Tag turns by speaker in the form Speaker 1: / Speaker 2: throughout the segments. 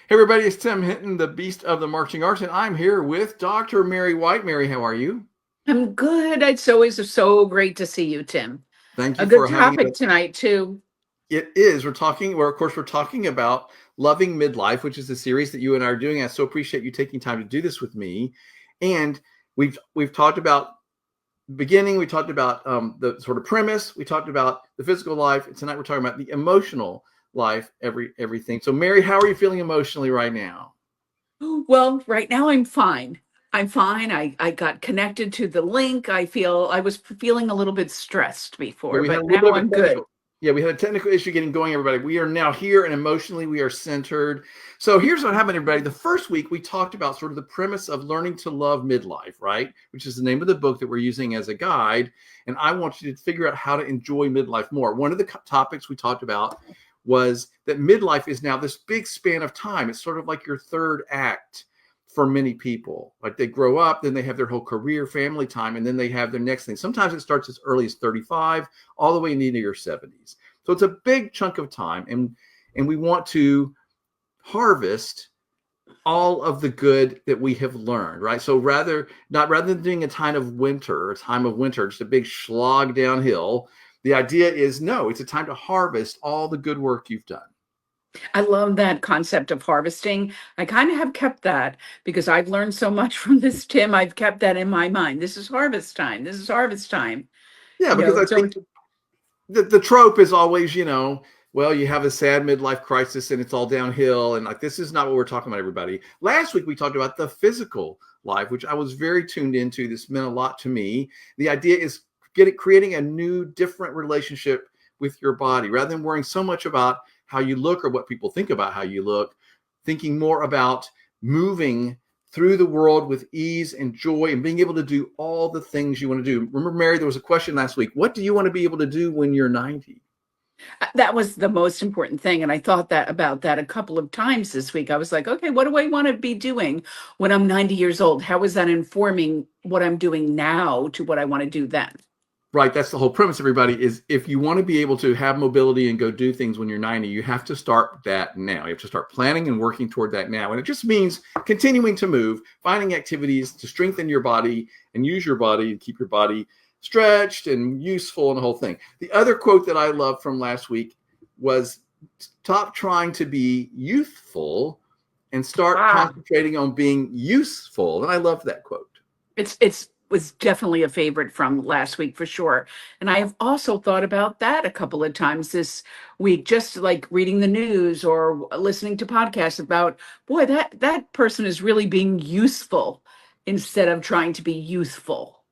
Speaker 1: Hey everybody, it's Tim Hinton, the Beast of the Marching Arts, and I'm here with Dr. Mary White. Mary, how are you?
Speaker 2: I'm good. It's always so great to see you, Tim.
Speaker 1: Thank
Speaker 2: A
Speaker 1: you
Speaker 2: good
Speaker 1: for having
Speaker 2: topic
Speaker 1: us.
Speaker 2: tonight, too.
Speaker 1: It is. We're talking about Loving Midlife, which is a series that you and I are doing. I so appreciate you taking time to do this with me. And we've talked about beginning, we talked about the sort of premise, we talked about the physical life, and tonight we're talking about the emotional life, everything. So, Mary, how are you feeling emotionally right now?
Speaker 2: Well, right now I'm fine. I'm fine. I got connected to the link. I was feeling a little bit stressed
Speaker 1: Yeah,
Speaker 2: before,
Speaker 1: we had a
Speaker 2: but
Speaker 1: little
Speaker 2: now
Speaker 1: bit of a
Speaker 2: I'm good.
Speaker 1: technical. Yeah, we had a technical issue getting going, everybody. We are now here, and emotionally, we are centered. So here's what happened, everybody. The first week, we talked about sort of the premise of learning to love midlife, right? Which is the name of the book that we're using as a guide. And I want you to figure out how to enjoy midlife more. One of the topics we talked about was that midlife is now this big span of time. It's sort of like your third act for many people. Like they grow up, then they have their whole career, family time, and then they have their next thing. Sometimes it starts as early as 35, all the way into your 70s. So it's a big chunk of time, and we want to harvest all of the good that we have learned, right? So rather than doing a time of winter, just a big slog downhill, the idea is no, it's a time to harvest all the good work you've done.
Speaker 2: I love that concept of harvesting. I kind of have kept that because I've learned so much from this, Tim. I've kept that in my mind. This is harvest time. This is harvest time.
Speaker 1: Yeah, because I
Speaker 2: So
Speaker 1: think the trope is always, well, you have a sad midlife crisis and it's all downhill. And like, this is not what we're talking about, everybody. Last week, we talked about the physical life, which I was very tuned into. This meant a lot to me. The idea is creating a new, different relationship with your body rather than worrying so much about how you look or what people think about how you look, thinking more about moving through the world with ease and joy and being able to do all the things you want to do. Remember, Mary, there was a question last week. What do you want to be able to do when you're 90?
Speaker 2: that was the most important thing. And I thought that about that a couple of times this week. I was like, okay, what do I want to be doing when I'm 90 years old? How is that informing what I'm doing now to what I want to do then?
Speaker 1: Right. That's the whole premise, everybody, is if you want to be able to have mobility and go do things when you're 90, you have to start that now. You have to start planning and working toward that now. And it just means continuing to move, finding activities to strengthen your body and use your body and keep your body stretched and useful and the whole thing. The other quote that I love from last week was stop trying to be youthful and start
Speaker 2: Ah,
Speaker 1: concentrating on being useful. And I love that quote.
Speaker 2: it's was definitely a favorite from last week for sure. And I have also thought about that a couple of times this week, just like reading the news or listening to podcasts about, boy, that person is really being useful instead of trying to be youthful.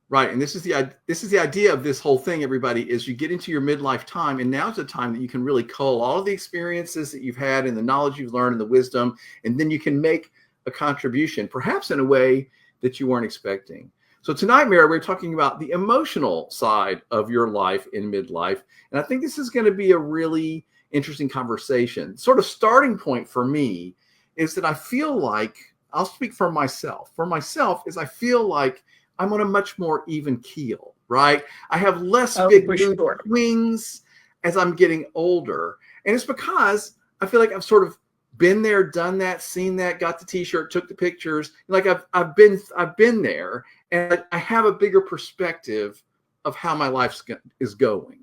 Speaker 1: Right, and this is the idea of this whole thing. Everybody is you get into your midlife time, and now's the time that you can really cull all of the experiences that you've had and the knowledge you've learned and the wisdom, and then you can make a contribution, perhaps in a way that you weren't expecting. So tonight, Mary, we're talking about the emotional side of your life in midlife, and I think this is going to be a really interesting conversation. Sort of starting point for me is that I feel like I'll speak for myself. For myself, is I feel like I'm on a much more even keel, right? I have less
Speaker 2: Oh,
Speaker 1: big
Speaker 2: for
Speaker 1: mood
Speaker 2: sure.
Speaker 1: swings as I'm getting older. And it's because I feel like I've sort of been there, done that, seen that, got the t-shirt, took the pictures. Like I've been there, and I have a bigger perspective of how my life is going.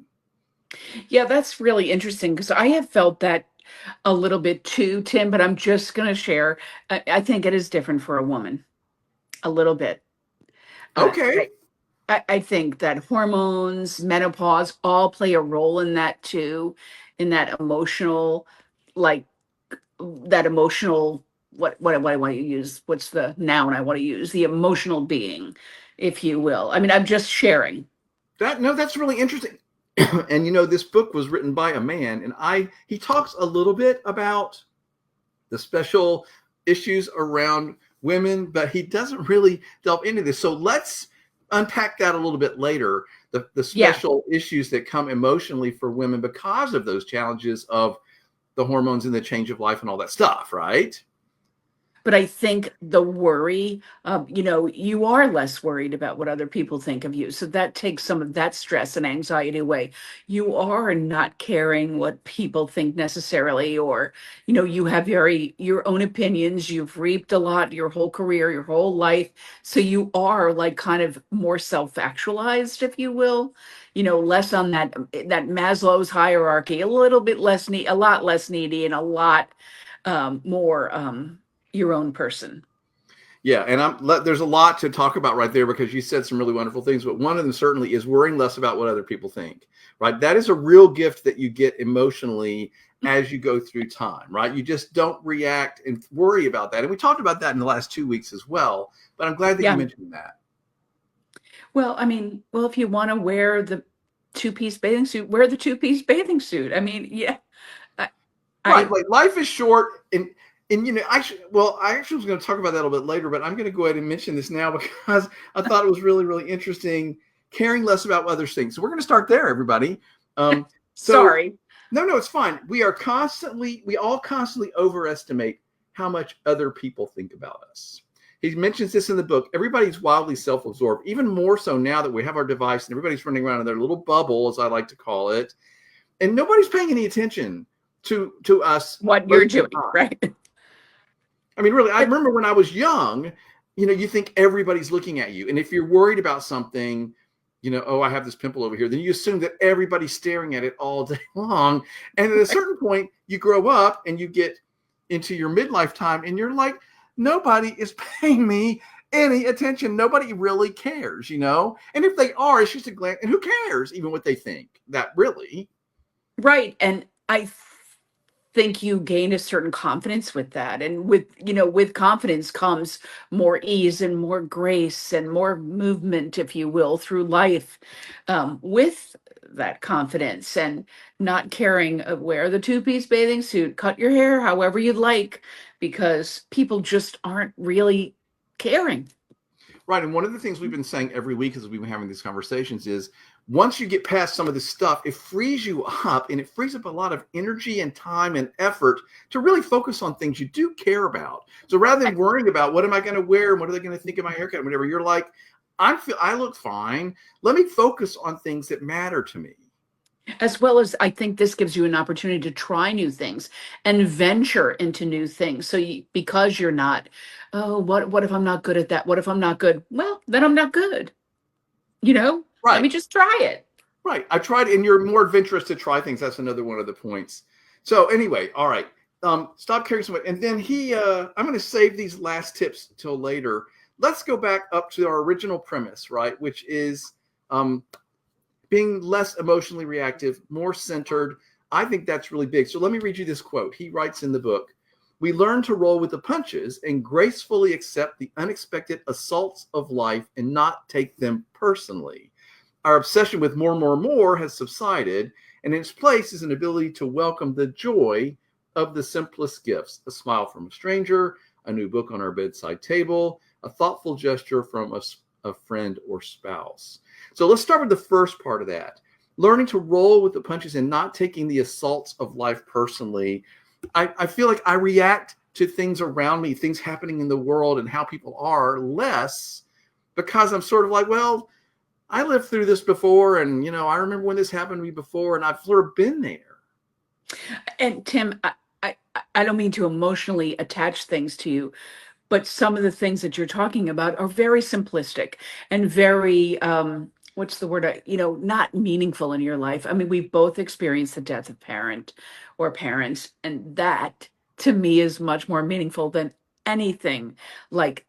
Speaker 2: Yeah, that's really interesting because I have felt that a little bit too, Tim, but I'm just going to share. I think it is different for a woman, a little bit. Uh,
Speaker 1: Okay.
Speaker 2: I, I think that hormones, menopause all play a role in that too, in that emotional, like that emotional, what I want to use? What's the noun I want to use? The emotional being, if you will. I mean, I'm just sharing.
Speaker 1: That's really interesting. And this book was written by a man, and he talks a little bit about the special issues around women, but he doesn't really delve into this. So let's unpack that a little bit later. The
Speaker 2: Yeah.
Speaker 1: special issues that come emotionally for women because of those challenges of the hormones and the change of life and all that stuff, right?
Speaker 2: But I think the worry, you are less worried about what other people think of you. So that takes some of that stress and anxiety away. You are not caring what people think necessarily, or, you have your own opinions. You've reaped a lot your whole career, your whole life. So you are like kind of more self-actualized, if you will, less on that Maslow's hierarchy, a lot less needy, and a lot more your own person.
Speaker 1: Yeah, and there's a lot to talk about right there because you said some really wonderful things, but one of them certainly is worrying less about what other people think, right? That is a real gift that you get emotionally as you go through time, right? You just don't react and worry about that. And we talked about that in the last 2 weeks as well, but I'm glad that you
Speaker 2: Yeah.
Speaker 1: mentioned that.
Speaker 2: Well, I mean, if you want to wear the two-piece bathing suit, wear the two-piece bathing suit. I mean, yeah. I,
Speaker 1: Right,
Speaker 2: I
Speaker 1: like life is short, and I actually was going to talk about that a little bit later, but I'm going to go ahead and mention this now because I thought it was really, really interesting. Caring less about what others think. So we're going to start there, everybody. So
Speaker 2: sorry.
Speaker 1: no, it's fine. We all constantly overestimate how much other people think about us. He mentions this in the book. Everybody's wildly self-absorbed, even more so now that we have our device and everybody's running around in their little bubble, as I like to call it, and nobody's paying any attention to us
Speaker 2: What you're
Speaker 1: most of the
Speaker 2: doing,
Speaker 1: time.
Speaker 2: right?
Speaker 1: I mean, really, I
Speaker 2: But
Speaker 1: remember when I was young, you think everybody's looking at you. And if you're worried about something, oh, I have this pimple over here, then you assume that everybody's staring at it all day long. And at a certain point, you grow up and you get into your midlife time and you're like, nobody is paying me any attention. Nobody really cares, And if they are, it's just a glance. And who cares even what they think? That really.
Speaker 2: right, and I think you gain a certain confidence with that, and with confidence comes more ease and more grace and more movement, if you will, through life, with that confidence, and not caring of wear the two-piece bathing suit, cut your hair however you'd like, because people just aren't really caring.
Speaker 1: Right. And one of the things we've been saying every week as we've been having these conversations is once you get past some of this stuff, it frees you up and it frees up a lot of energy and time and effort to really focus on things you do care about. So rather than worrying about what am I going to wear and what are they going to think of my haircut, whatever, you're like, I look fine. Let me focus on things that matter to me.
Speaker 2: As well as, I think this gives you an opportunity to try new things and venture into new things. So because you're not, oh, what if I'm not good at that? What if I'm not good? Well, then I'm not good. Let
Speaker 1: Right.
Speaker 2: me just try it.
Speaker 1: Right. I tried, and you're more adventurous to try things. That's another one of the points. So anyway, all right. Stop caring so much. And then I'm going to save these last tips till later. Let's go back up to our original premise, right? Which is being less emotionally reactive, more centered. I think that's really big. So let me read you this quote. He writes in the book, "We learn to roll with the punches and gracefully accept the unexpected assaults of life and not take them personally. Our obsession with more has subsided, and in its place is an ability to welcome the joy of the simplest gifts: a smile from a stranger, a new book on our bedside table, a thoughtful gesture from a friend or spouse." So let's start with the first part of that. Learning to roll with the punches and not taking the assaults of life personally. I feel like I react to things around me, things happening in the world and how people are less because I'm sort of like, well, I lived through this before, and I remember when this happened to me before, and I've sort of been there.
Speaker 2: And Tim, I don't mean to emotionally attach things to you, but some of the things that you're talking about are very simplistic and very, what's the word, not meaningful in your life. I mean, we've both experienced the death of parent or parents, and that to me is much more meaningful than anything. Like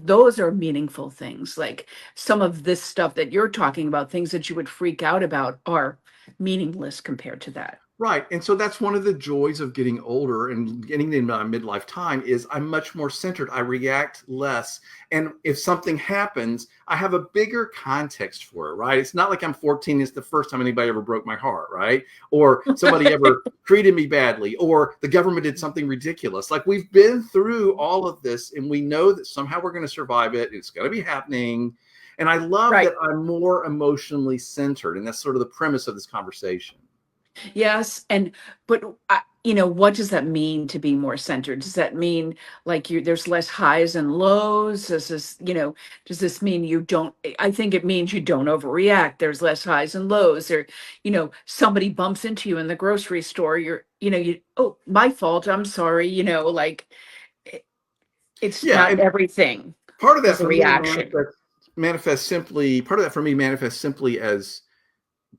Speaker 2: those are meaningful things. Like some of this stuff that you're talking about, things that you would freak out about, are meaningless compared to that.
Speaker 1: Right. And so that's one of the joys of getting older and getting in my midlife time is I'm much more centered. I react less. And if something happens, I have a bigger context for it, right? It's not like I'm 14. It's the first time anybody ever broke my heart, right? Or somebody ever treated me badly, or the government did something ridiculous. Like we've been through all of this and we know that somehow we're going to survive it. It's going to be happening. And I love
Speaker 2: Right.
Speaker 1: that I'm more emotionally centered. And that's sort of the premise of this conversation.
Speaker 2: Yes, but what does that mean to be more centered? Does that mean like there's less highs and lows? Does this mean you don't, I think it means you don't overreact. There's less highs and lows. Or, somebody bumps into you in the grocery store, oh, my fault. I'm sorry. It- it's
Speaker 1: Yeah,
Speaker 2: not
Speaker 1: and
Speaker 2: everything
Speaker 1: part of that
Speaker 2: is a
Speaker 1: for me
Speaker 2: reaction.
Speaker 1: manifests simply. Part of that for me manifests simply as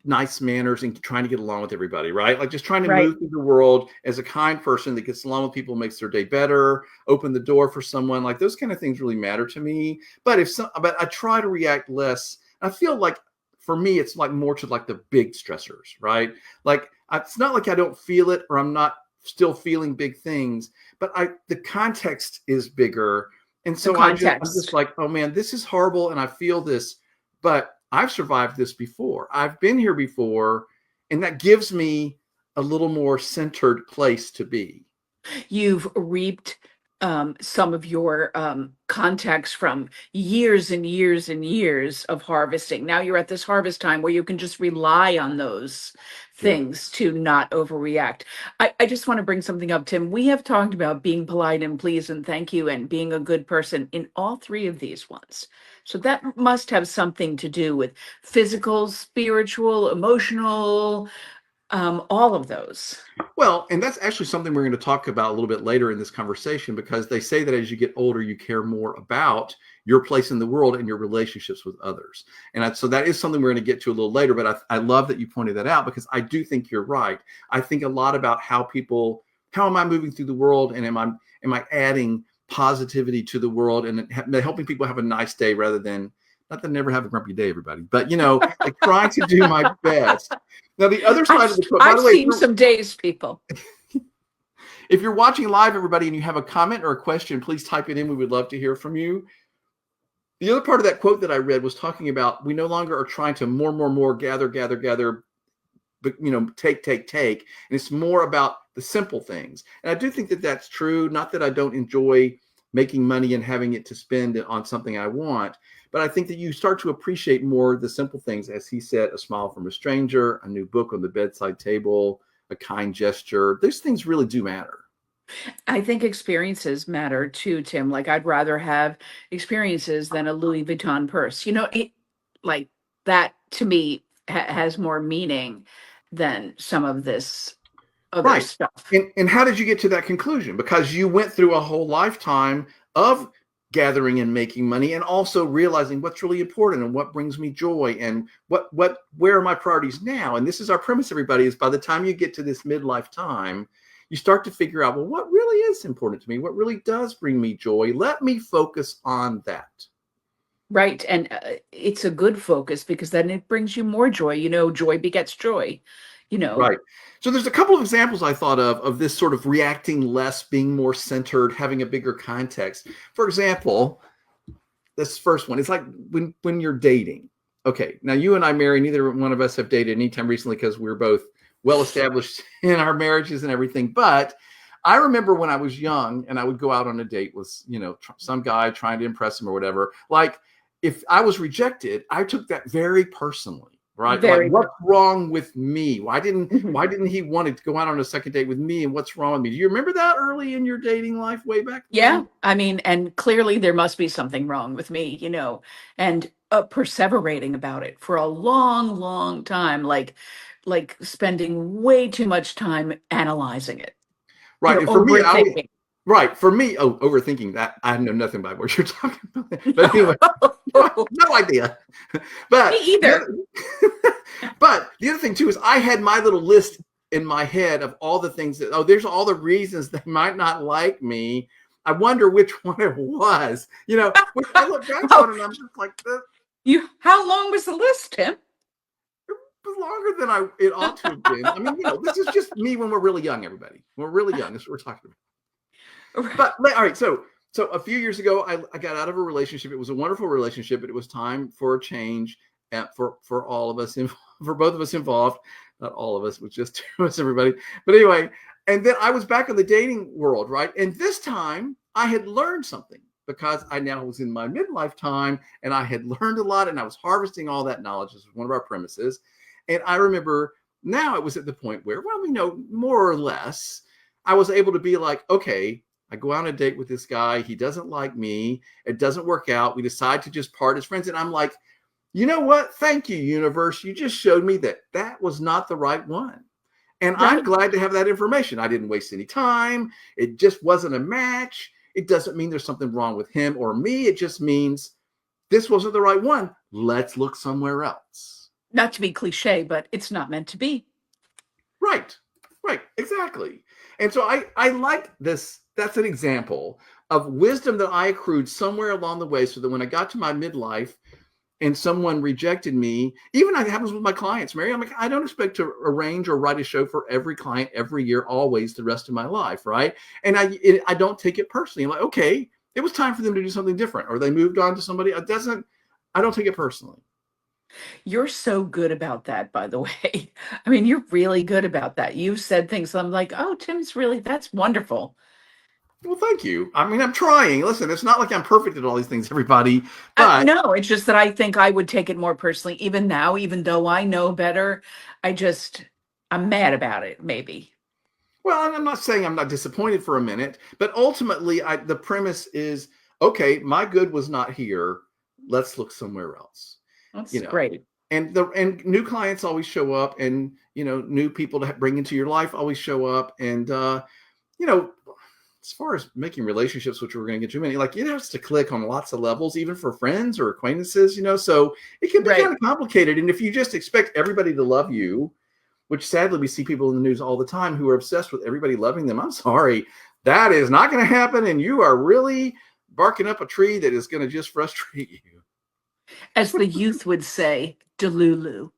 Speaker 1: nice manners and trying to get along with everybody, right? Like just trying to
Speaker 2: Right.
Speaker 1: move through the world as a kind person that gets along with people, makes their day better, open the door for someone. Like those kind of things really matter to me. But I try to react less. I feel like for me, it's like more to like the big stressors, right? Like it's not like I don't feel it or I'm not still feeling big things, but the context is bigger. And
Speaker 2: The
Speaker 1: so I'm just
Speaker 2: context.
Speaker 1: like, oh man, this is horrible. And I feel this, but I've survived this before. I've been here before. And that gives me a little more centered place to be.
Speaker 2: You've reaped some of your context from years and years and years of harvesting. Now you're at this harvest time where you can just rely on those
Speaker 1: Yeah.
Speaker 2: things to not overreact. I just want to bring something up, Tim. We have talked about being polite and please and thank you and being a good person in all three of these ones. So that must have something to do with physical, spiritual, emotional, all of those.
Speaker 1: Well, and that's actually something we're going to talk about a little bit later in this conversation because they say that as you get older, you care more about your place in the world and your relationships with others. And so that is something we're going to get to a little later. But I love that you pointed that out because I do think you're right. I think a lot about how am I moving through the world, and am I adding positivity to the world and helping people have a nice day rather than not that I never have a grumpy day, everybody, but like trying to do my best. Now, the other
Speaker 2: I've,
Speaker 1: side of the quote, by
Speaker 2: I've
Speaker 1: the way,
Speaker 2: seen some days, people.
Speaker 1: if you're watching live, everybody, and you have a comment or a question, please type it in. We would love to hear from you. The other part of that quote that I read was talking about we no longer are trying to more, gather, but take. And it's more about the simple things. And I do think that that's true. Not that I don't enjoy making money and having it to spend on something I want, but I think that you start to appreciate more the simple things, as he said, a smile from a stranger, a new book on the bedside table, a kind gesture. Those things really do matter.
Speaker 2: I think experiences matter too, Tim. Like I'd rather have experiences than a Louis Vuitton purse. Like that to me has more meaning than some of this other
Speaker 1: Right.
Speaker 2: stuff.
Speaker 1: And how did you get to that conclusion? Because you went through a whole lifetime of gathering and making money and also realizing what's really important and what brings me joy and where are my priorities now? And this is our premise, everybody, is by the time you get to this midlife time, you start to figure out, well, what really is important to me? What really does bring me joy? Let me focus on that.
Speaker 2: Right. And it's a good focus because then it brings you more joy. Joy begets joy, you know.
Speaker 1: Right. So there's a couple of examples I thought of this sort of reacting less, being more centered, having a bigger context. For example, this first one, it's like when you're dating. Okay, now you and I, Mary, neither one of us have dated anytime recently because we're both well established in our marriages and everything. But I remember when I was young and I would go out on a date with, some guy trying to impress him or whatever. Like if I was rejected, I took that very personally. Right. Like
Speaker 2: Very.
Speaker 1: what's wrong with me? Why didn't
Speaker 2: Mhm.
Speaker 1: he want to go out on a second date with me? And what's wrong with me? Do you remember that early in your dating life way back
Speaker 2: Yeah.
Speaker 1: then?
Speaker 2: I mean, and clearly there must be something wrong with me, and perseverating about it for a long, long time, like spending way too much time analyzing it,
Speaker 1: Right. And for me,
Speaker 2: overthinking.
Speaker 1: right. For me, overthinking that, I know nothing about what you're talking about. But anyway,
Speaker 2: No,
Speaker 1: no idea.
Speaker 2: me
Speaker 1: But the
Speaker 2: either.
Speaker 1: other, but the other thing too is I had my little list in my head of all the things there's all the reasons they might not like me. I wonder which one it was, which I look back
Speaker 2: Oh,
Speaker 1: on and I'm just like, that
Speaker 2: how long was the list, Tim?
Speaker 1: was longer than it ought to have been. I mean, this is just me when we're really young, everybody. When we're really young. This is what we're talking about. But all right, so a few years ago, I got out of a relationship. It was a wonderful relationship, but it was time for a change for all of us, for both of us involved. Not all of us, but just two of us, everybody. But anyway, and then I was back in the dating world, right? And this time I had learned something because I now was in my midlife time and I had learned a lot and I was harvesting all that knowledge. This was one of our premises. And I remember now it was at the point where, well, we know more or less I was able to be like, okay, I go on a date with this guy. He doesn't like me. It doesn't work out. We decide to just part as friends. And I'm like, you know what? Thank you, universe. You just showed me that that was not the right one. And I'm
Speaker 2: Right.
Speaker 1: glad to have that information. I didn't waste any time. It just wasn't a match. It doesn't mean there's something wrong with him or me. It just means this wasn't the right one. Let's look somewhere else.
Speaker 2: Not to be cliche, but it's not meant to be.
Speaker 1: Right. Right. Exactly. And so I like this. That's an example of wisdom that I accrued somewhere along the way so that when I got to my midlife, and someone rejected me, even it happens with my clients, Mary. I'm like, I don't expect to arrange or write a show for every client every year, always the rest of my life, right? And I don't take it personally. I'm like, okay, it was time for them to do something different, or they moved on to somebody. I don't take it personally.
Speaker 2: You're so good about that, by the way. I mean, you're really good about that. You've said things I'm like, oh, Tim's really, that's wonderful.
Speaker 1: Well, thank you. I mean, I'm trying. Listen, it's not like I'm perfect at all these things, everybody, but
Speaker 2: No, it's just that I think I would take it more personally, even now, even though I know better. I just, I'm mad about it, maybe.
Speaker 1: well, I'm not saying I'm not disappointed for a minute, but ultimately, the premise is okay. My good was not here. Let's look somewhere else.
Speaker 2: That's
Speaker 1: You know,
Speaker 2: great.
Speaker 1: and new clients always show up, and new people to bring into your life always show up, and you know, as far as making relationships, which we're going to get too many, like it has to click on lots of levels, even for friends or acquaintances, so it can be kind
Speaker 2: Right.
Speaker 1: of complicated. And if you just expect everybody to love you, which sadly we see people in the news all the time who are obsessed with everybody loving them, I'm sorry, that is not going to happen, and you are really barking up a tree that is going to just frustrate you.
Speaker 2: As the youth would say, delulu.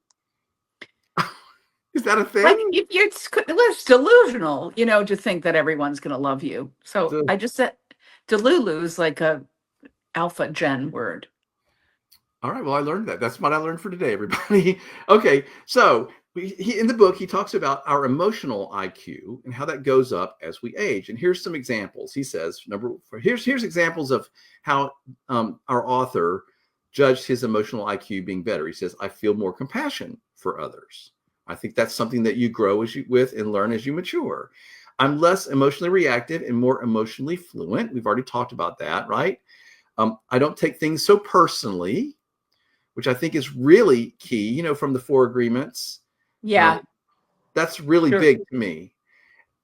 Speaker 1: Is that a
Speaker 2: Like
Speaker 1: thing?
Speaker 2: if it's delusional, to think that everyone's going to love you. So I just said delulu is like a alpha gen word.
Speaker 1: All right. Well, I learned that. That's what I learned for today, everybody. Okay. So in the book, he talks about our emotional IQ and how that goes up as we age. And here's some examples. He says, here's examples of how our author judged his emotional IQ being better. He says, I feel more compassion for others. I think that's something that you grow with and learn as you mature. I'm less emotionally reactive and more emotionally fluent. We've already talked about that, right? I don't take things so personally, which I think is really key, from the 4 agreements.
Speaker 2: Yeah,
Speaker 1: That's really
Speaker 2: sure.
Speaker 1: big to me.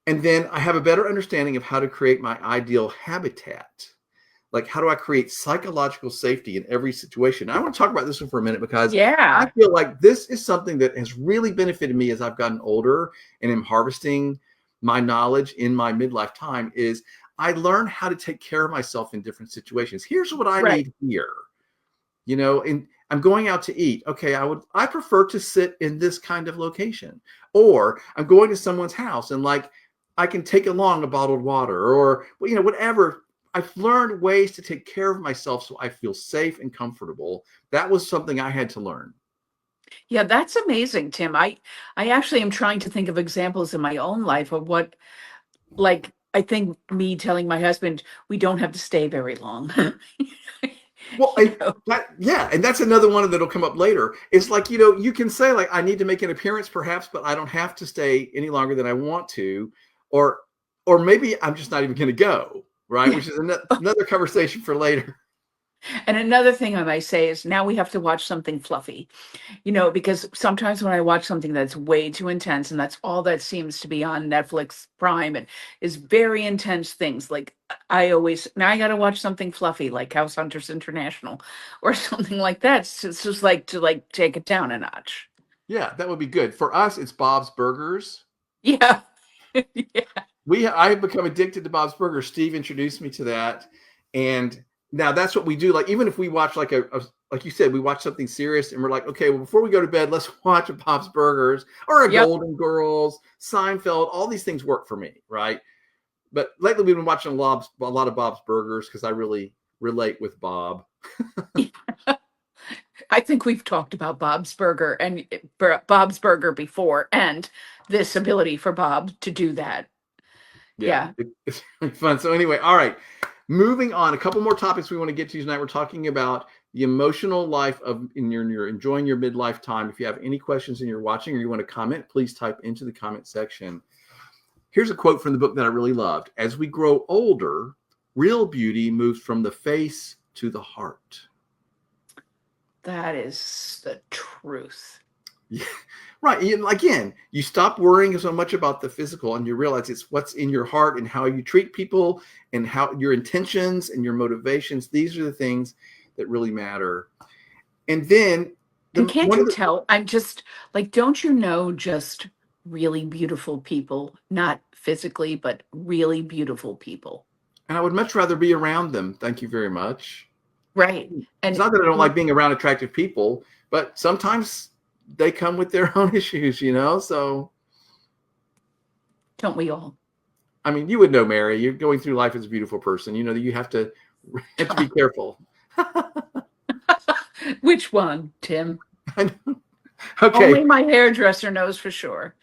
Speaker 1: And then I have a better understanding of how to create my ideal habitat. Like, how do I create psychological safety in every situation? I want to talk about this one for a minute because I
Speaker 2: Yeah.
Speaker 1: feel like this is something that has really benefited me as I've gotten older and am harvesting my knowledge in my midlife time is I learned how to take care of myself in different situations. Here's what I
Speaker 2: Right.
Speaker 1: need here. And I'm going out to eat. Okay, I prefer to sit in this kind of location. Or I'm going to someone's house and like I can take along a bottled water or whatever. I've learned ways to take care of myself so I feel safe and comfortable. That was something I had to learn.
Speaker 2: Yeah, that's amazing, Tim. I actually am trying to think of examples in my own life of what, like, I think me telling my husband we don't have to stay very long.
Speaker 1: Well,
Speaker 2: you know.
Speaker 1: yeah, and that's another one that'll come up later. It's like, you can say like, I need to make an appearance perhaps, but I don't have to stay any longer than I want to, or, or maybe I'm just not even going to go, right?
Speaker 2: Yeah.
Speaker 1: Which is another conversation for later.
Speaker 2: And another thing I might say is now we have to watch something fluffy, because sometimes when I watch something that's way too intense and that's all that seems to be on Netflix Prime and is very intense things, like now I got to watch something fluffy like House Hunters International or something like that. It's just like to like take it down a notch.
Speaker 1: Yeah, that would be good. For us, it's Bob's Burgers.
Speaker 2: Yeah. Yeah.
Speaker 1: I have become addicted to Bob's Burgers. Steve introduced me to that. And now that's what we do. Like, even if we watch like like you said, we watch something serious and we're like, okay, well, before we go to bed, let's watch a Bob's Burgers or a
Speaker 2: Yep.
Speaker 1: Golden Girls, Seinfeld. All these things work for me, right? But lately we've been watching a lot of Bob's Burgers because I really relate with Bob.
Speaker 2: I think we've talked about Bob's Burger and Bob's Burger before and this ability for Bob to do that.
Speaker 1: Yeah,
Speaker 2: Yeah.
Speaker 1: it's really fun. So anyway, all right, moving on. A couple more topics we want to get to tonight. We're talking about the emotional life of in your enjoying your midlife time. If you have any questions and you're watching or you want to comment, please type into the comment section. Here's a quote from the book that I really loved. As we grow older, real beauty moves from the face to the heart.
Speaker 2: That is the truth.
Speaker 1: Yeah, right. Again, you stop worrying so much about the physical and you realize it's what's in your heart and how you treat people and how your intentions and your motivations. These are the things that really matter. And then
Speaker 2: And can't
Speaker 1: one of
Speaker 2: you
Speaker 1: the,
Speaker 2: tell? I'm just like, don't you know just really beautiful people, not physically, but really beautiful people.
Speaker 1: and I would much rather be around them. Thank you very much.
Speaker 2: Right.
Speaker 1: It's
Speaker 2: And
Speaker 1: not that I don't like being around attractive people, but sometimes they come with their own issues. So,
Speaker 2: don't we all?
Speaker 1: I mean, you would know, Mary, you're going through life as a beautiful person. You know that you have to be careful.
Speaker 2: Which one, Tim?
Speaker 1: Okay.
Speaker 2: Only my hairdresser knows for sure.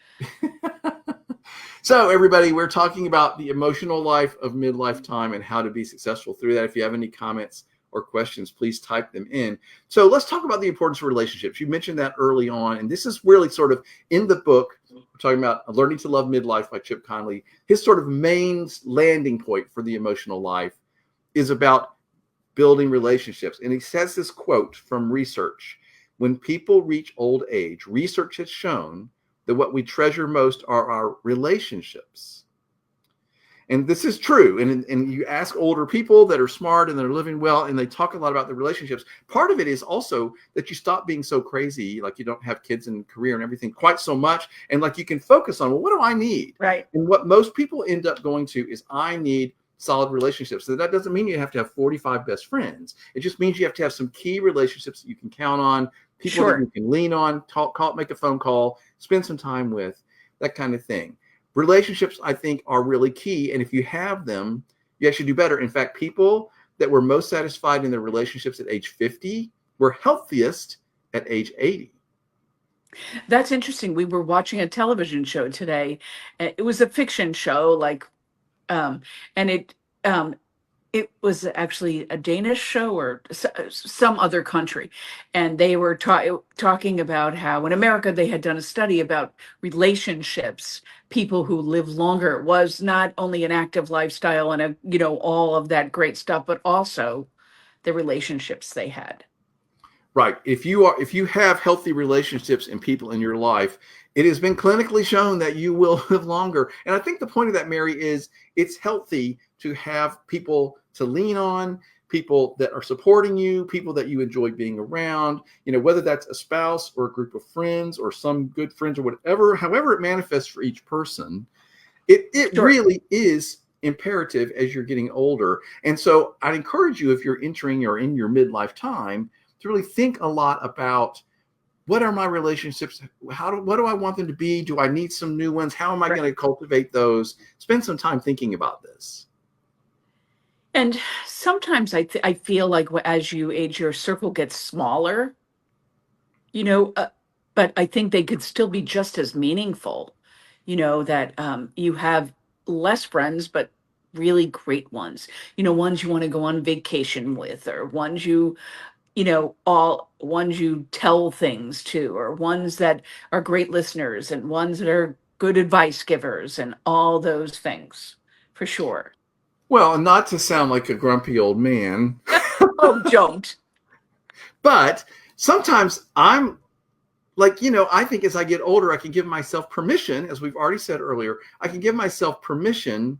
Speaker 1: So, everybody, we're talking about the emotional life of midlife time and how to be successful through that. If you have any comments or questions, please type them in. So, let's talk about the importance of relationships. You mentioned that early on, and this is really sort of in the book. We're talking about Learning to Love Midlife by Chip Conley. His sort of main landing point for the emotional life is about building relationships. And he says this quote from research: when people reach old age, research has shown that what we treasure most are our relationships. And this is true. And you ask older people that are smart and they're living well, and they talk a lot about the relationships. Part of it is also that you stop being so crazy, like you don't have kids and career and everything quite so much. And like you can focus on, well, what do I need?
Speaker 2: Right.
Speaker 1: And what most people end up going to is, I need solid relationships. So that doesn't mean you have to have 45 best friends. It just means you have to have some key relationships that you can count on, people that you can lean on, call, make a phone call, spend some time with, that kind of thing. Relationships, I think, are really key. And if you have them, you actually do better. In fact, people that were most satisfied in their relationships at age 50 were healthiest at age 80.
Speaker 2: That's interesting. We were watching a television show today. It was a fiction show, um, and um, it was actually a Danish show or some other country. And they were talking about how in America they had done a study about relationships, people who live longer. It was not only an active lifestyle and all of that great stuff, but also the relationships they had.
Speaker 1: Right. If you have healthy relationships and people in your life, it has been clinically shown that you will live longer. And I think the point of that, Mary, is it's healthy to have people to lean on, people that are supporting you, people that you enjoy being around, whether that's a spouse or a group of friends or some good friends or whatever, however it manifests for each person. It
Speaker 2: Sure.
Speaker 1: really is imperative as you're getting older. And so I'd encourage you, if you're entering or in your midlife time, to really think a lot about, what are my relationships? What do I want them to be? Do I need some new ones? How am I going to cultivate those? Spend some time thinking about this.
Speaker 2: And sometimes I feel like as you age, your circle gets smaller, but I think they could still be just as meaningful, that you have less friends, but really great ones, ones you want to go on vacation with, or ones all ones you tell things to, or ones that are great listeners and ones that are good advice givers and all those things, for sure.
Speaker 1: Well, not to sound like a grumpy old man,
Speaker 2: Oh, don't.
Speaker 1: but sometimes I'm like, I think as I get older, I can give myself permission, as we've already said earlier, I can give myself permission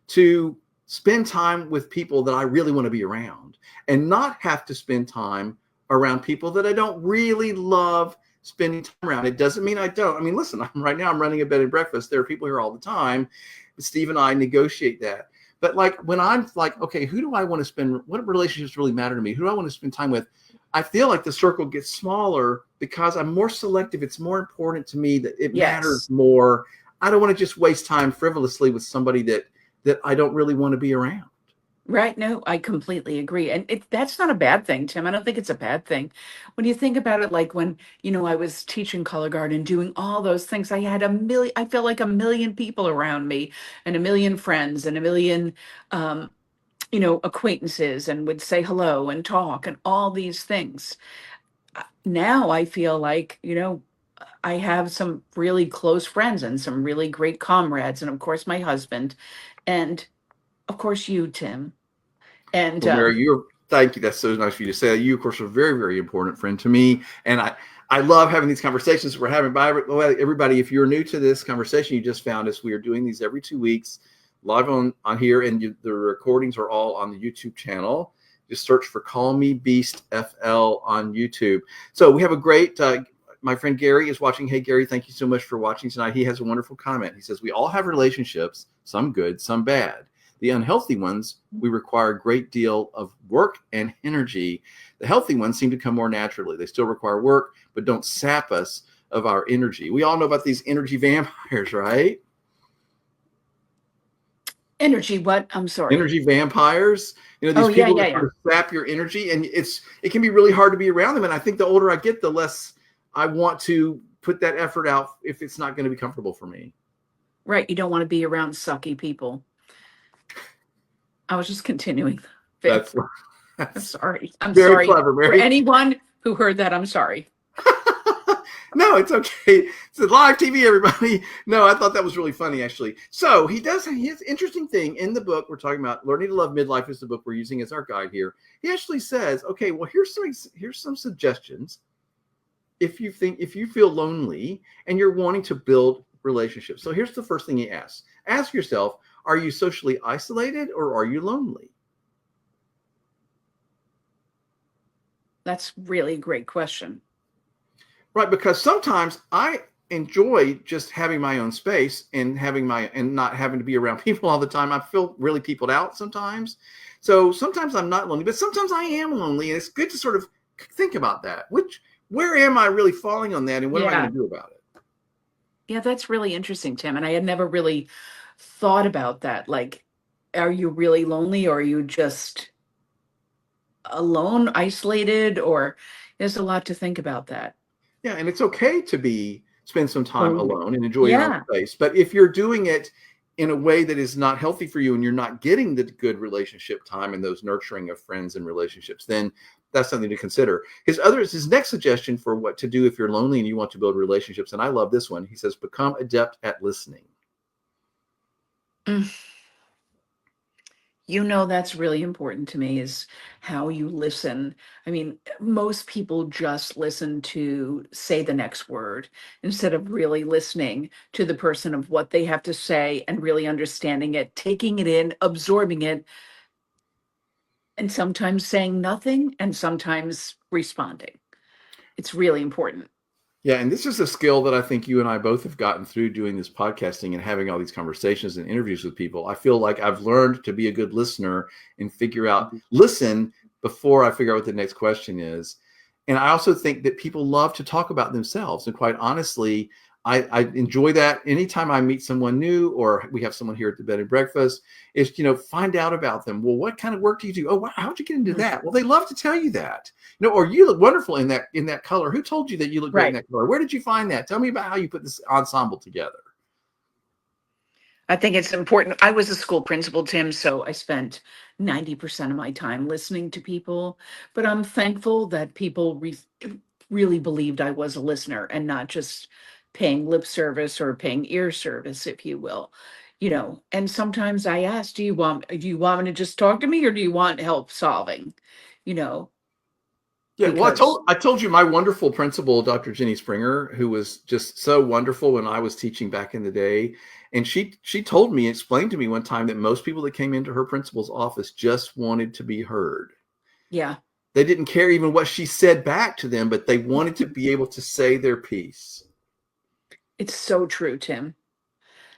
Speaker 1: to spend time with people that I really want to be around and not have to spend time around people that I don't really love spending time around. It doesn't mean I don't. I mean, listen, right now I'm running a bed and breakfast. There are people here all the time. Steve and I negotiate that. But like when I'm like, okay, who do I want to spend, what relationships really matter to me? Who do I want to spend time with? I feel like the circle gets smaller because I'm more selective. It's more important to me that it matters more. I don't want to just waste time frivolously with somebody that I don't really want to be around.
Speaker 2: Right. No, I completely agree. And that's not a bad thing, Tim. I don't think it's a bad thing. When you think about it, like when, I was teaching color guard and doing all those things, I felt like a million people around me and a million friends and a million, acquaintances, and would say hello and talk and all these things. Now I feel like, I have some really close friends and some really great comrades, and of course, my husband, and of course, you, Tim. And
Speaker 1: Well, Mary, thank you. That's so nice for you to say that. You, of course, are a very, very important friend to me. And I love having these conversations we're having. By the way, everybody, if you're new to this conversation, you just found us. We are doing these every 2 weeks live on here. And the recordings are all on the YouTube channel. Just search for Call Me Beast FL on YouTube. So we have a great, my friend Gary is watching. Hey, Gary, thank you so much for watching tonight. He has a wonderful comment. He says, we all have relationships, some good, some bad. The unhealthy ones, we require a great deal of work and energy. The healthy ones seem to come more naturally. They still require work, but don't sap us of our energy. We all know about these energy vampires, right?
Speaker 2: energy, what? I'm sorry.
Speaker 1: Energy vampires. You know,
Speaker 2: Oh,
Speaker 1: these
Speaker 2: yeah,
Speaker 1: people
Speaker 2: yeah,
Speaker 1: that
Speaker 2: yeah.
Speaker 1: sort of sap your energy, and it can be really hard to be around them. And I think the older I get, the less I want to put that effort out if it's not going to be comfortable for me.
Speaker 2: Right. You don't want to be around sucky people. I was just continuing. I'm
Speaker 1: That's
Speaker 2: sorry. I'm
Speaker 1: very
Speaker 2: sorry.
Speaker 1: clever,
Speaker 2: For
Speaker 1: Mary.
Speaker 2: anyone who heard that, I'm sorry.
Speaker 1: No, it's okay. It's live TV, everybody. No, I thought that was really funny, actually. So he does his interesting thing in the book. We're talking about Learning to Love Midlife is the book we're using as our guide here. He actually says, okay, well, here's some suggestions. If you feel lonely and you're wanting to build relationships. So here's the first thing he asks. Ask yourself, are you socially isolated or are you lonely?
Speaker 2: That's really a great question.
Speaker 1: Right, because sometimes I enjoy just having my own space and not having to be around people all the time. I feel really peopled out sometimes. So sometimes I'm not lonely, but sometimes I am lonely, and it's good to sort of think about that. Where am I really falling on that, and what am I going
Speaker 2: Yeah.
Speaker 1: to do about it?
Speaker 2: Yeah, that's really interesting, Tim. And I had never really thought about that. Like, are you really lonely or are you just alone, isolated, or there's a lot to think about that.
Speaker 1: Yeah, and it's okay to spend some time
Speaker 2: Lonely.
Speaker 1: alone and enjoy your own
Speaker 2: Yeah.
Speaker 1: space. But if you're doing it in a way that is not healthy for you and you're not getting the good relationship time and those nurturing of friends and relationships, then that's something to consider. His next suggestion for what to do if you're lonely and you want to build relationships, and I love this one. He says, become adept at listening.
Speaker 2: Mm. You know, that's really important to me is how you listen. I mean, most people just listen to say the next word instead of really listening to the person of what they have to say and really understanding it, taking it in, absorbing it, and sometimes saying nothing and sometimes responding. It's really important.
Speaker 1: Yeah, and this is a skill that I think you and I both have gotten through doing this podcasting and having all these conversations and interviews with people. I feel like I've learned to be a good listener and listen before I figure out what the next question is. And I also think that people love to talk about themselves. And quite honestly, I enjoy that anytime I meet someone new or we have someone here at the bed and breakfast is, find out about them. Well, what kind of work do you do? Oh, wow, how'd you get into that? Well, they love to tell you that. Or you look wonderful in that color. Who told you that you look great in
Speaker 2: Right.
Speaker 1: that color? Where did you find that? Tell me about how you put this ensemble together.
Speaker 2: I think it's important. I was a school principal, Tim, so I spent 90% of my time listening to people. But I'm thankful that people really believed I was a listener and not just paying lip service or paying ear service, if you will. And sometimes I ask, do you want me to just talk to me or do you want help solving? You know,
Speaker 1: Yeah, well,
Speaker 2: because
Speaker 1: I told you my wonderful principal, Dr. Jenny Springer, who was just so wonderful when I was teaching back in the day, and she explained to me one time that most people that came into her principal's office just wanted to be heard.
Speaker 2: yeah,
Speaker 1: They didn't care even what she said back to them, but they wanted to be able to say their piece.
Speaker 2: it's so true, Tim.
Speaker 1: And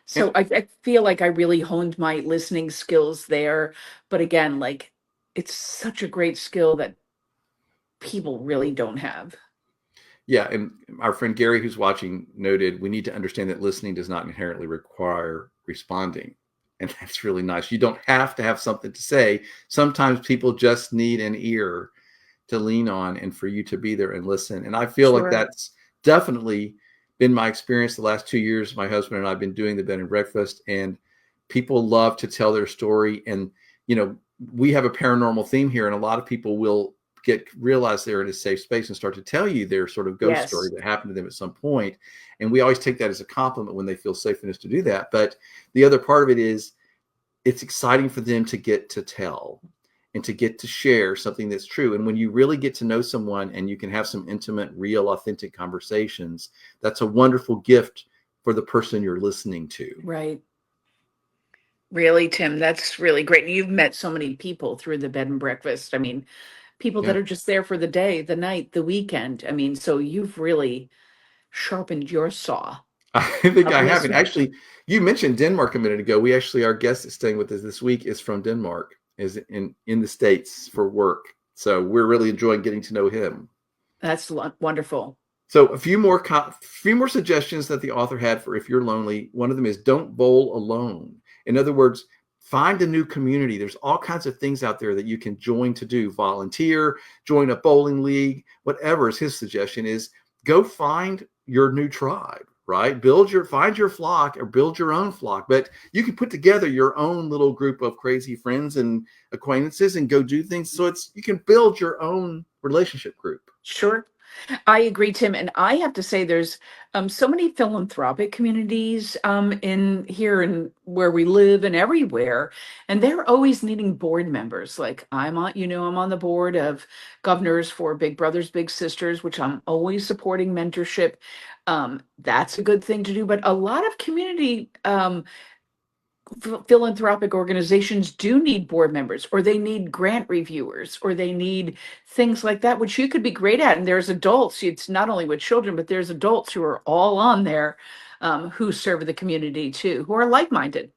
Speaker 2: So I feel like I really honed my listening skills there. But again, like it's such a great skill that people really don't have.
Speaker 1: yeah, and our friend Gary, who's watching, noted we need to understand that listening does not inherently require responding. And that's really nice. You don't have to have something to say. Sometimes people just need an ear to lean on and for you to be there and listen. And I feel like
Speaker 2: Sure.
Speaker 1: that's definitely been my experience the last 2 years. My husband and I have been doing the bed and breakfast, and people love to tell their story. And, we have a paranormal theme here, and a lot of people will realize they're in a safe space and start to tell you their sort of ghost story
Speaker 2: Yes.
Speaker 1: that happened to them at some point. And we always take that as a compliment when they feel safe enough to do that. But the other part of it is it's exciting for them to get to tell and to get to share something that's true. And when you really get to know someone and you can have some intimate, real, authentic conversations, that's a wonderful gift for the person you're listening to.
Speaker 2: Right. Really, Tim, that's really great. And you've met so many people through the bed and breakfast. I mean, people
Speaker 1: Yeah.
Speaker 2: that are just there for the day, the night, the weekend. I mean, so you've really sharpened your saw
Speaker 1: I think
Speaker 2: of
Speaker 1: I have. And
Speaker 2: listening.
Speaker 1: actually, you mentioned Denmark a minute ago. We actually, our guest that's staying with us this week is from Denmark, is in the States for work. So we're really enjoying getting to know him.
Speaker 2: That's wonderful.
Speaker 1: So a few more suggestions that the author had for if you're lonely. One of them is don't bowl alone. In other words, find a new community. There's all kinds of things out there that you can join to do. Volunteer, join a bowling league, whatever is his suggestion is go find your new tribe, right? Find your flock or build your own flock. But you can put together your own little group of crazy friends and acquaintances and go do things. So you can build your own relationship group.
Speaker 2: Sure. I agree, Tim. And I have to say, there's so many philanthropic communities in here and where we live and everywhere. And they're always needing board members. Like I'm on the board of governors for Big Brothers, Big Sisters, which I'm always supporting mentorship. That's a good thing to do. But a lot of community philanthropic organizations do need board members, or they need grant reviewers, or they need things like that, which you could be great at. And there's adults, it's not only with children, but there's adults who are all on there, who serve the community too, who are like-minded.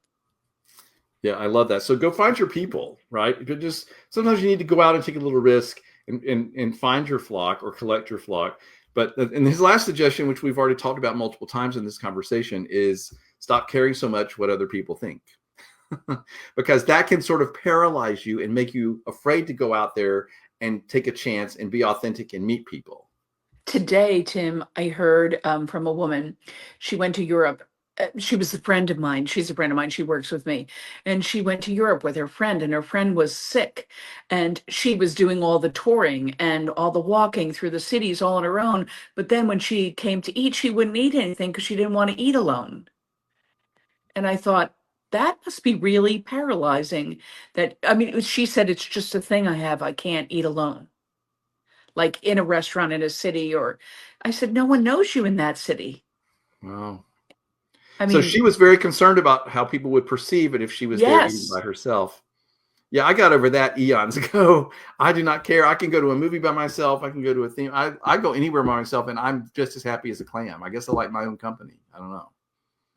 Speaker 1: Yeah, I love that. So go find your people, right? You just sometimes you need to go out and take a little risk and find your flock or collect your flock. But and his last suggestion, which we've already talked about multiple times in this conversation, is stop caring so much what other people think. Because that can sort of paralyze you and make you afraid to go out there and take a chance and be authentic and meet people.
Speaker 2: Today, Tim, I heard from a woman. She went to Europe. She was a friend of mine. She's a friend of mine. She works with me. And she went to Europe with her friend, and her friend was sick. And she was doing all the touring and all the walking through the cities all on her own. But then when she came to eat, she wouldn't eat anything because she didn't want to eat alone. And I thought, that must be really paralyzing. That, I mean, she said, it's just a thing I have. I can't eat alone, like in a restaurant in a city. Or I said, no one knows you in that city.
Speaker 1: Wow.
Speaker 2: I
Speaker 1: So
Speaker 2: mean,
Speaker 1: she was very concerned about how people would perceive it if she was there eating
Speaker 2: yes,
Speaker 1: by herself. Yeah, I got over that eons ago. I do not care. I can go to a movie by myself. I can go to a theme. I go anywhere by myself, and I'm just as happy as a clam. I guess I like my own company. I don't know.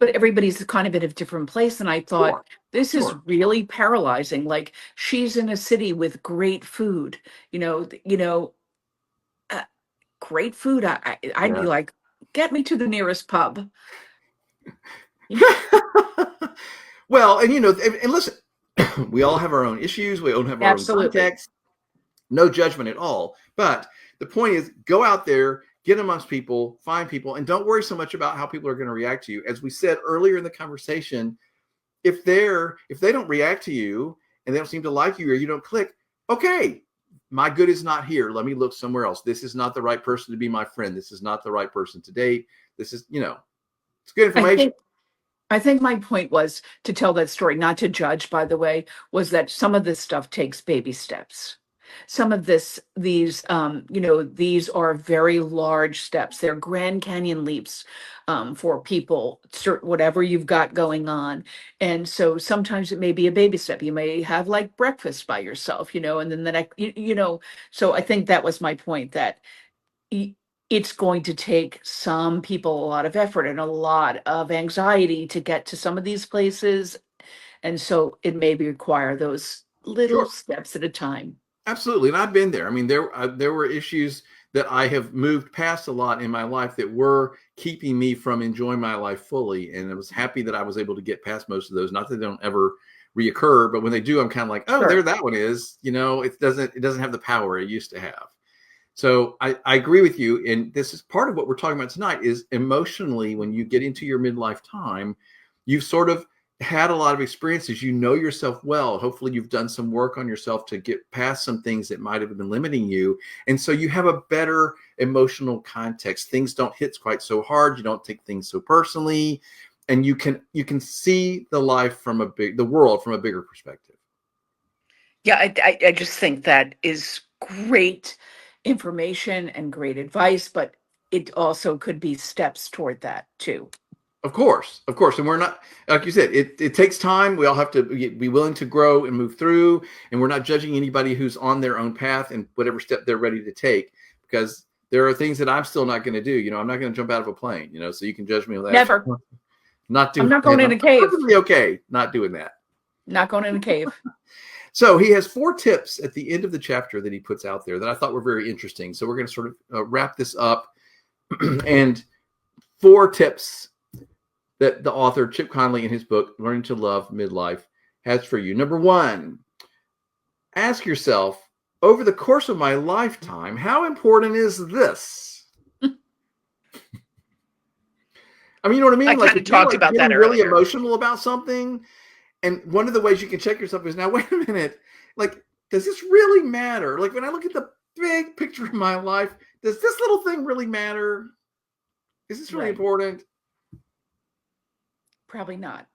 Speaker 2: but everybody's kind of in a different place. And I thought,
Speaker 1: Sure,
Speaker 2: this is
Speaker 1: sure.
Speaker 2: really paralyzing. Like, she's in a city with great food, uh, great food. I'd be
Speaker 1: Yeah.
Speaker 2: like, get me to the nearest pub.
Speaker 1: Well, and and listen, we all have our own issues. We all have our own
Speaker 2: Absolutely.
Speaker 1: context. No judgment at all. But the point is, go out there, get amongst people, find people, and don't worry so much about how people are going to react to you. As we said earlier in the conversation, if they don't react to you and they don't seem to like you or you don't click, okay, my good is not here. Let me look somewhere else. This is not the right person to be my friend. This is not the right person to date. This is, it's good
Speaker 2: I
Speaker 1: information.
Speaker 2: think I think my point was to tell that story, not to judge, by the way, was that some of this stuff takes baby steps. Some of these are very large steps. They're Grand Canyon leaps, for people, whatever you've got going on. And so sometimes it may be a baby step. You may have like breakfast by yourself, and then the next, so I think that was my point, that y- it's going to take some people a lot of effort and a lot of anxiety to get to some of these places. And so it may require those little
Speaker 1: Sure.
Speaker 2: steps at a time.
Speaker 1: Absolutely. And I've been there. I mean, there were issues that I have moved past a lot in my life that were keeping me from enjoying my life fully. And I was happy that I was able to get past most of those. Not that they don't ever reoccur, but when they do, I'm kind of like, oh, there
Speaker 2: Sure.
Speaker 1: that one is. It doesn't have the power it used to have. So I agree with you. And this is part of what we're talking about tonight is emotionally, when you get into your midlife time, you've sort of had a lot of experiences. You know yourself well. Hopefully you've done some work on yourself to get past some things that might have been limiting you. And so you have a better emotional context. Things don't hit quite so hard. You don't take things so personally. And you can see the world from a bigger perspective.
Speaker 2: Yeah, I just think that is great information and great advice, but it also could be steps toward that too.
Speaker 1: Of course. And we're not, like you said, it takes time. We all have to be willing to grow and move through. And we're not judging anybody who's on their own path and whatever step they're ready to take, because there are things that I'm still not going to do. I'm not going to jump out of a plane, so you can judge me on that.
Speaker 2: Never.
Speaker 1: Not doing
Speaker 2: I'm not going in a cave.
Speaker 1: Perfectly okay not doing that.
Speaker 2: Not going in a cave.
Speaker 1: So he has 4 tips at the end of the chapter that he puts out there that I thought were very interesting. So we're going to sort of wrap this up. And 4 tips that the author, Chip Conley, in his book, Learning to Love Midlife, has for you. Number 1, ask yourself, over the course of my lifetime, how important is this? I mean, you know what I mean?
Speaker 2: I kind of talked about that
Speaker 1: really
Speaker 2: earlier.
Speaker 1: Emotional about something. And one of the ways you can check yourself is, now, wait a minute, like, does this really matter? Like, when I look at the big picture of my life, does this little thing really matter? Is this really important?
Speaker 2: Probably not.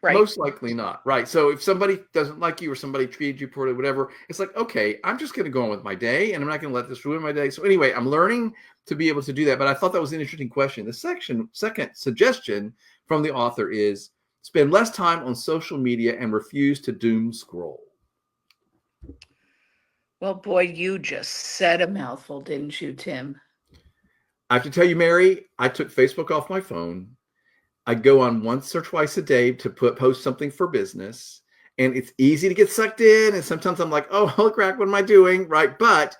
Speaker 2: Right.
Speaker 1: Most likely not. Right. So if somebody doesn't like you or somebody treated you poorly, whatever, it's like, okay, I'm just going to go on with my day and I'm not going to let this ruin my day. So anyway, I'm learning to be able to do that. But I thought that was an interesting question. The second suggestion from the author is spend less time on social media and refuse to doom scroll.
Speaker 2: Well, boy, you just said a mouthful, didn't you, Tim?
Speaker 1: I have to tell you, Mary, I took Facebook off my phone. I go on once or twice a day to post something for business, and it's easy to get sucked in. And sometimes I'm like, oh, holy crap, what am I doing? Right. But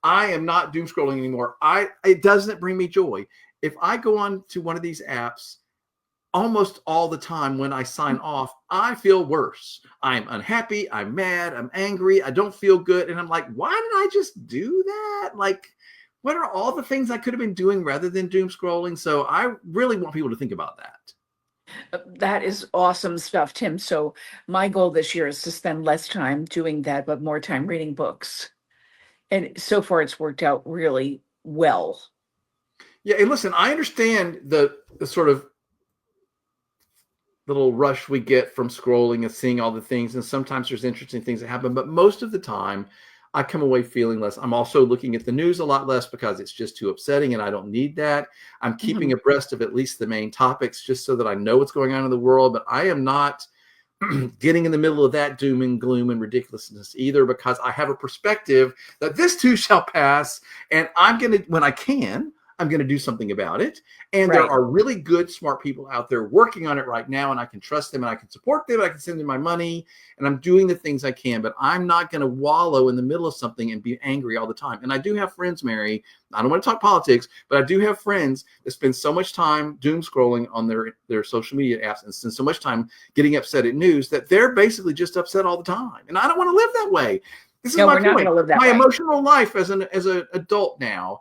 Speaker 1: I am not doom scrolling anymore. It doesn't bring me joy. If I go on to one of these apps, almost all the time when I sign off, I feel worse. I'm unhappy. I'm mad. I'm angry. I don't feel good. And I'm like, why did I just do that? Like, what are all the things I could have been doing rather than doom scrolling? So I really want people to think about that.
Speaker 2: That is awesome stuff, Tim. So my goal this year is to spend less time doing that, but more time reading books. And so far it's worked out really well.
Speaker 1: Yeah. And listen, I understand the sort of little rush we get from scrolling and seeing all the things. And sometimes there's interesting things that happen, but most of the time I come away feeling less. I'm also looking at the news a lot less because it's just too upsetting and I don't need that. I'm keeping abreast of at least the main topics just so that I know what's going on in the world, but I am not getting in the middle of that doom and gloom and ridiculousness either, because I have a perspective that this too shall pass. And I'm going to, when I can, I'm going to do something about it. And there are really good, smart people out there working on it right now. And I can trust them and I can support them. I can send them my money and I'm doing the things I can, but I'm not going to wallow in the middle of something and be angry all the time. And I do have friends, Mary, I don't want to talk politics, but I do have friends that spend so much time doom scrolling on their social media apps and spend so much time getting upset at news that they're basically just upset all the time. And I don't want to live that way. This is my point. My emotional life as an adult now,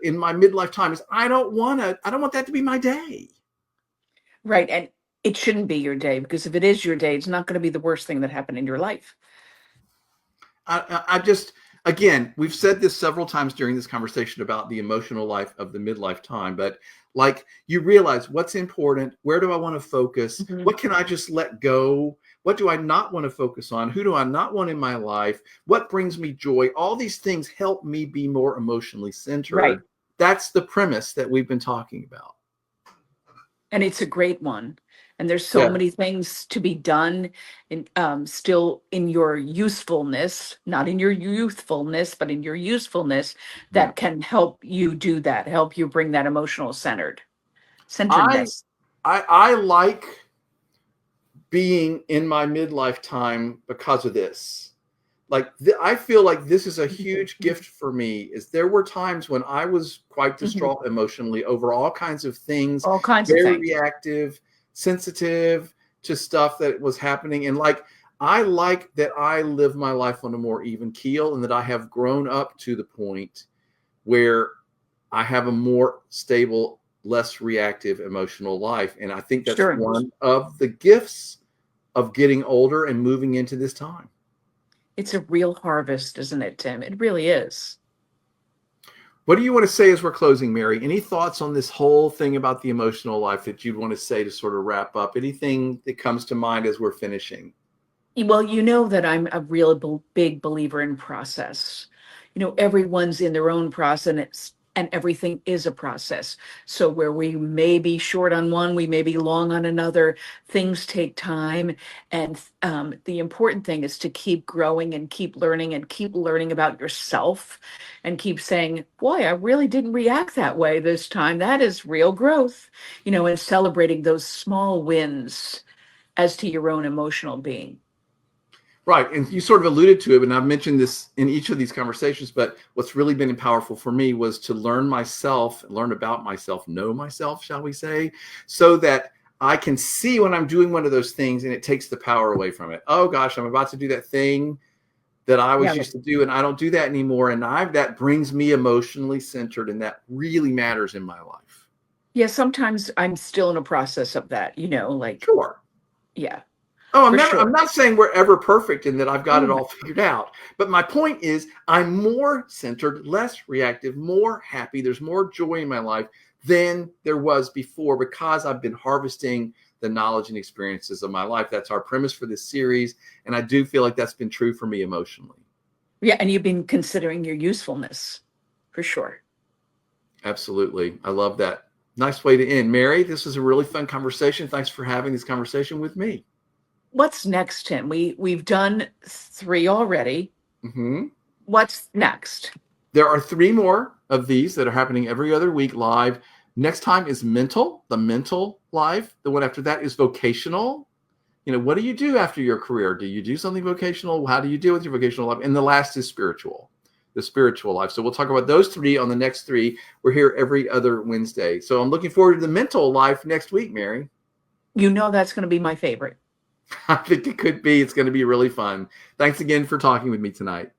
Speaker 1: in my midlife time, is I don't want that to be my day.
Speaker 2: Right. And it shouldn't be your day, because if it is your day, it's not going to be the worst thing that happened in your life.
Speaker 1: I just, again, we've said this several times during this conversation about the emotional life of the midlife time, but like, you realize what's important. Where do I want to focus? What can I just let go? What do I not want to focus on? Who do I not want in my life? What brings me joy? All these things help me be more emotionally centered.
Speaker 2: Right.
Speaker 1: That's the premise that we've been talking about.
Speaker 2: And it's a great one. And there's so many things to be done in, still in your usefulness, not in your youthfulness, but in your usefulness, that can help you do that, help you bring that emotional centeredness.
Speaker 1: I like being in my midlife time because of this. Like, I feel like this is a huge gift for me. Is there were times when I was quite distraught emotionally over all kinds of things, very reactive, sensitive to stuff that was happening. And like, I like that I live my life on a more even keel and that I have grown up to the point where I have a more stable less reactive emotional life. And I think that's
Speaker 2: Sure.
Speaker 1: one of the gifts of getting older and moving into this time.
Speaker 2: It's a real harvest, isn't it, Tim? It really is.
Speaker 1: What do you want to say as we're closing, Mary? Any thoughts on this whole thing about the emotional life that you'd want to say to sort of wrap up? Anything that comes to mind as we're finishing?
Speaker 2: Well, you know that I'm a real big believer in process. Everyone's in their own process, and everything is a process. So where we may be short on one, we may be long on another. Things take time, and the important thing is to keep growing and keep learning about yourself, and keep saying, "Boy, I really didn't react that way this time. That is real growth." And celebrating those small wins as to your own emotional being.
Speaker 1: Right. And you sort of alluded to it, and I've mentioned this in each of these conversations, but what's really been powerful for me was to learn myself, learn about myself, know myself, shall we say, so that I can see when I'm doing one of those things and it takes the power away from it. Oh gosh, I'm about to do that thing that I
Speaker 2: Yeah.
Speaker 1: was used to do, and I don't do that anymore. And that brings me emotionally centered, and that really matters in my life.
Speaker 2: Yeah, sometimes I'm still in a process of that, like,
Speaker 1: Sure.
Speaker 2: yeah,
Speaker 1: Oh,
Speaker 2: for
Speaker 1: I'm
Speaker 2: sure.
Speaker 1: not saying we're ever perfect and that I've got
Speaker 2: Oh
Speaker 1: it
Speaker 2: my,
Speaker 1: all figured out. But my point is I'm more centered, less reactive, more happy. There's more joy in my life than there was before because I've been harvesting the knowledge and experiences of my life. That's our premise for this series. And I do feel like that's been true for me emotionally.
Speaker 2: yeah, and you've been considering your usefulness, for sure.
Speaker 1: Absolutely. I love that. Nice way to end. Mary, this was a really fun conversation. Thanks for having this conversation with me.
Speaker 2: What's next, Tim? We've done 3 already.
Speaker 1: Mm-hmm.
Speaker 2: What's next?
Speaker 1: There are 3 more of these that are happening every other week live. Next time is the mental live. The one after that is vocational. What do you do after your career? Do you do something vocational? How do you deal with your vocational life? And the last is the spiritual life. So we'll talk about those 3 on the next 3. We're here every other Wednesday. So I'm looking forward to the mental life next week, Mary.
Speaker 2: That's going to be my favorite.
Speaker 1: I think it could be. It's going to be really fun. Thanks again for talking with me tonight.